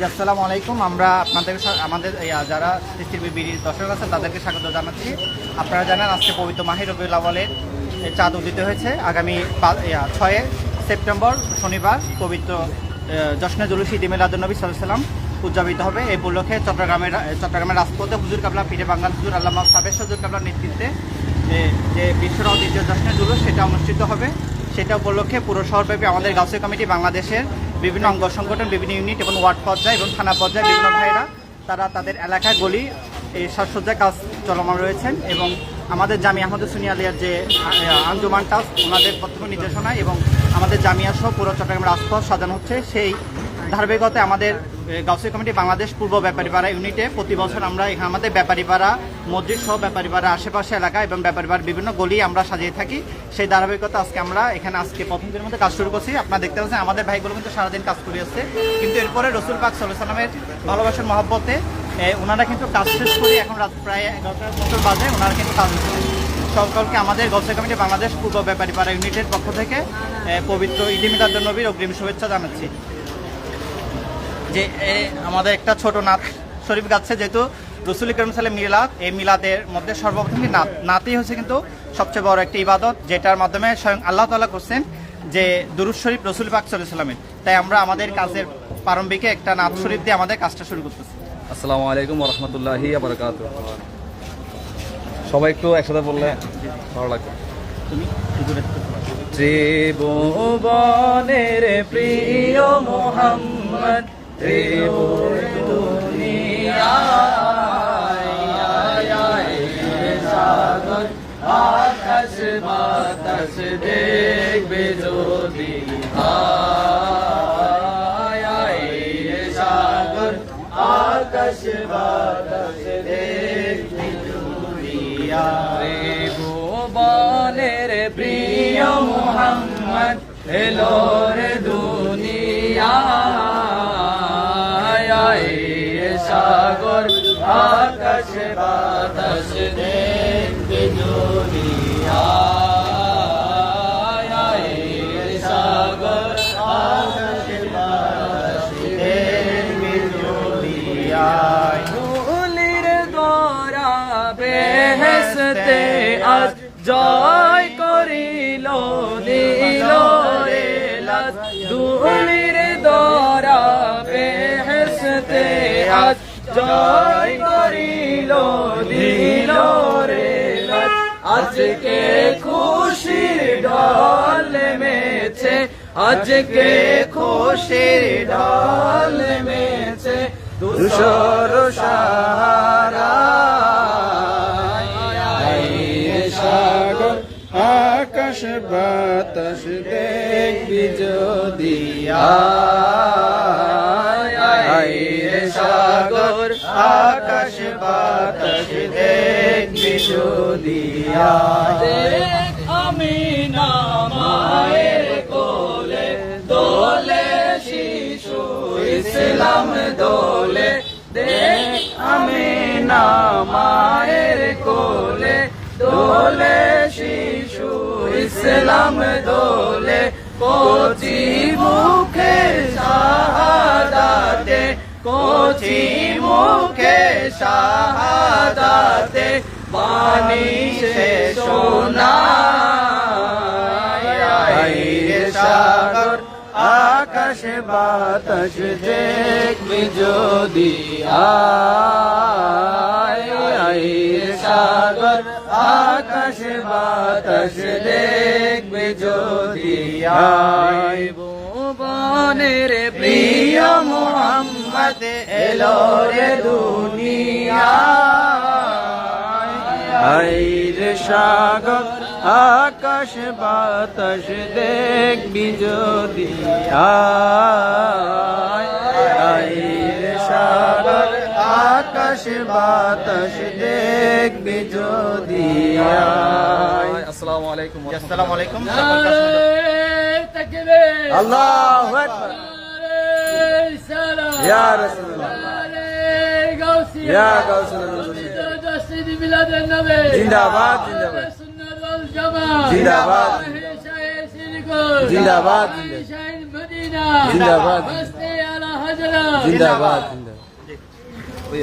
আসসালামু আলাইকুম। আমরা আমাদের যারা বিডির দর্শক আছে তাদেরকে স্বাগত জানাচ্ছি। আপনারা জানেন আজকে পবিত্র মাহে রবিউল আউয়ালের চাঁদ উদিত হয়েছে। আগামী 6 সেপ্টেম্বর শনিবার পবিত্র জশ্নে জুলুস ঈদ মিলাদুন নবী সাল্লাল্লাহু আলাইহি ওয়াসাল্লাম উদযাপিত হবে। এই উপলক্ষে চট্টগ্রামের রাজপথে হুজুর কাবলা পীরে বাঙ্গাল হুজুর আল্লামা সাবের হুজুর কাবলার নেতৃত্বে যে বিশ্ব দ্বিতীয় জশ্নে জুলুস সেটা অনুষ্ঠিত হবে। সেটা উপলক্ষে পুরো শহরব্যাপী আমাদের গাউসিয়া কমিটি বাংলাদেশের বিভিন্ন অঙ্গ সংগঠন, বিভিন্ন ইউনিট এবং ওয়ার্ড পর্যায়ে এবং থানা পর্যায়ে বিভিন্ন ভাইরা তারা তাদের এলাকায় গলি এই সাজসজ্জার কাজ চলমান রয়েছেন। এবং আমাদের জামিয়া আহমদ সুন্নি আলিয়ার যে আঞ্জুমান ট্রাস্ট ওনাদের প্রথম নির্দেশনায় এবং আমাদের জামিয়া সহ পুরো চট্টগ্রামের রাজপথ সাজানো হচ্ছে। সেই ধারাবাহিকতায় আমাদের গাউসিয়া কমিটি বাংলাদেশ পূর্ব ব্যাপারীপাড়া ইউনিটে প্রতি বছর আমরা এখানে আমাদের ব্যাপারীপাড়া মসজিদ সহ ব্যাপারীপাড়া আশেপাশে এলাকা এবং ব্যাপারীপাড়ার বিভিন্ন গলি আমরা সাজিয়ে থাকি। সেই ধারাবাহিকতা আজকে আমরা এখানে প্রথম দিনের মধ্যে কাজ শুরু করছি। আপনারা দেখতে পাচ্ছেন আমাদের ভাইগুলো কিন্তু সারাদিন কাজ করে আসছে, কিন্তু এরপরে রসুল পাক সাল্লাল্লাহু আলাইহি ওয়াসাল্লামের ভালোবাসার মহব্বতে ওনারা কিন্তু কাজ শেষ করে এখন রাত প্রায় 11টার মতো বাজে ওনারা কিন্তু কাজ হচ্ছে। সকলকে আমাদের গাউসিয়া কমিটি বাংলাদেশ পূর্ব ব্যাপারীপাড়া ইউনিটের পক্ষ থেকে পবিত্র ঈদ মিলাদুন নবীর অগ্রিম শুভেচ্ছা জানাচ্ছি। যে আমাদের একটা ছোট নাত শরীফ গাচ্ছে, যেহেতু রসুল করিম সাল্লাল্লাহু আলাইহি মিলাদ, এই মিলাদের মধ্যে সর্বপ্রথম নাতই হচ্ছে কিন্তু সবচেয়ে বড় একটা ইবাদত, যেটার মাধ্যমে স্বয়ং আল্লাহ তাআলা করছেন যে দুরূদ শরীফ রসুল পাক সাল্লাল্লাহু আলাইহি ওয়াসাল্লামের। তাই আমরা আমাদের কাজের প্রারম্ভিকে একটা নাত শরীফ দিয়ে আমাদের কাজটা শুরু করতেছি। আসসালামু আলাইকুম ওয়া রাহমাতুল্লাহি ওয়া বারাকাতুহু। সবাই একটু একসাথে বললে ভালো লাগবে। তুমি ত্রিভুবনের প্রিয় মুহাম্মদ সাগর আকাশ বাতাস দেখবে যদি সাগর আকাশ বাতাস দেখবে ত্রিভুবনের প্রিয় মুহাম্মদ এলো রে দুনিয়ায় সাগর আকাশ বাতাস দেখবে দুনিয়ায় সাগর আকাশ বাতাস দেখবে দুনিয়ায় ধুলির দ্বারা বেহেশতে আজ জয় করিল দিল রে লাজ ধুলির দ্বারা বেহেশতে আজ জয় করিল দিল রে লাজ আজকে খুশির ঢল মেছে আজকে খুশির ঢল মেছে ধূসর সাহারা সাগর আকাশ বাতাস দেখবি যদি সাগর আকাশ বাতাস দেখবি যদি আমি না মায়ের কোলে দোলে শিশু ইসলাম দোলে দেখ আমি না মায়ের কোলে দোলে শিশু ইসলাম দোলে কচি মুখে শাহাদাতে কচি মুখে শাহাদাতে বাণী সে শোনায় সাগর আকাশ বাতাস দেখবি যদি সাগর আকাশ বাতাস দেখবে যদি ভুবনের প্রিয় মুহাম্মদ এলো রে দুনিয়ায় সাগর আকাশ বাতাস দেখবি যদি সাগর আকাশ বাতাস দেখবি যদি আসসালামু আলাইকুম। আসসালামু আলাইকুম। আল্লাহু আকবার ইয়া রাসূলুল্লাহ ইয়া গাউসুল জিন্দাবাদ জিন্দাবাদ জিন্দাবাদ জিন্দাবাদ জিন্দাবাদ জিন্দাবাদ জি। ওই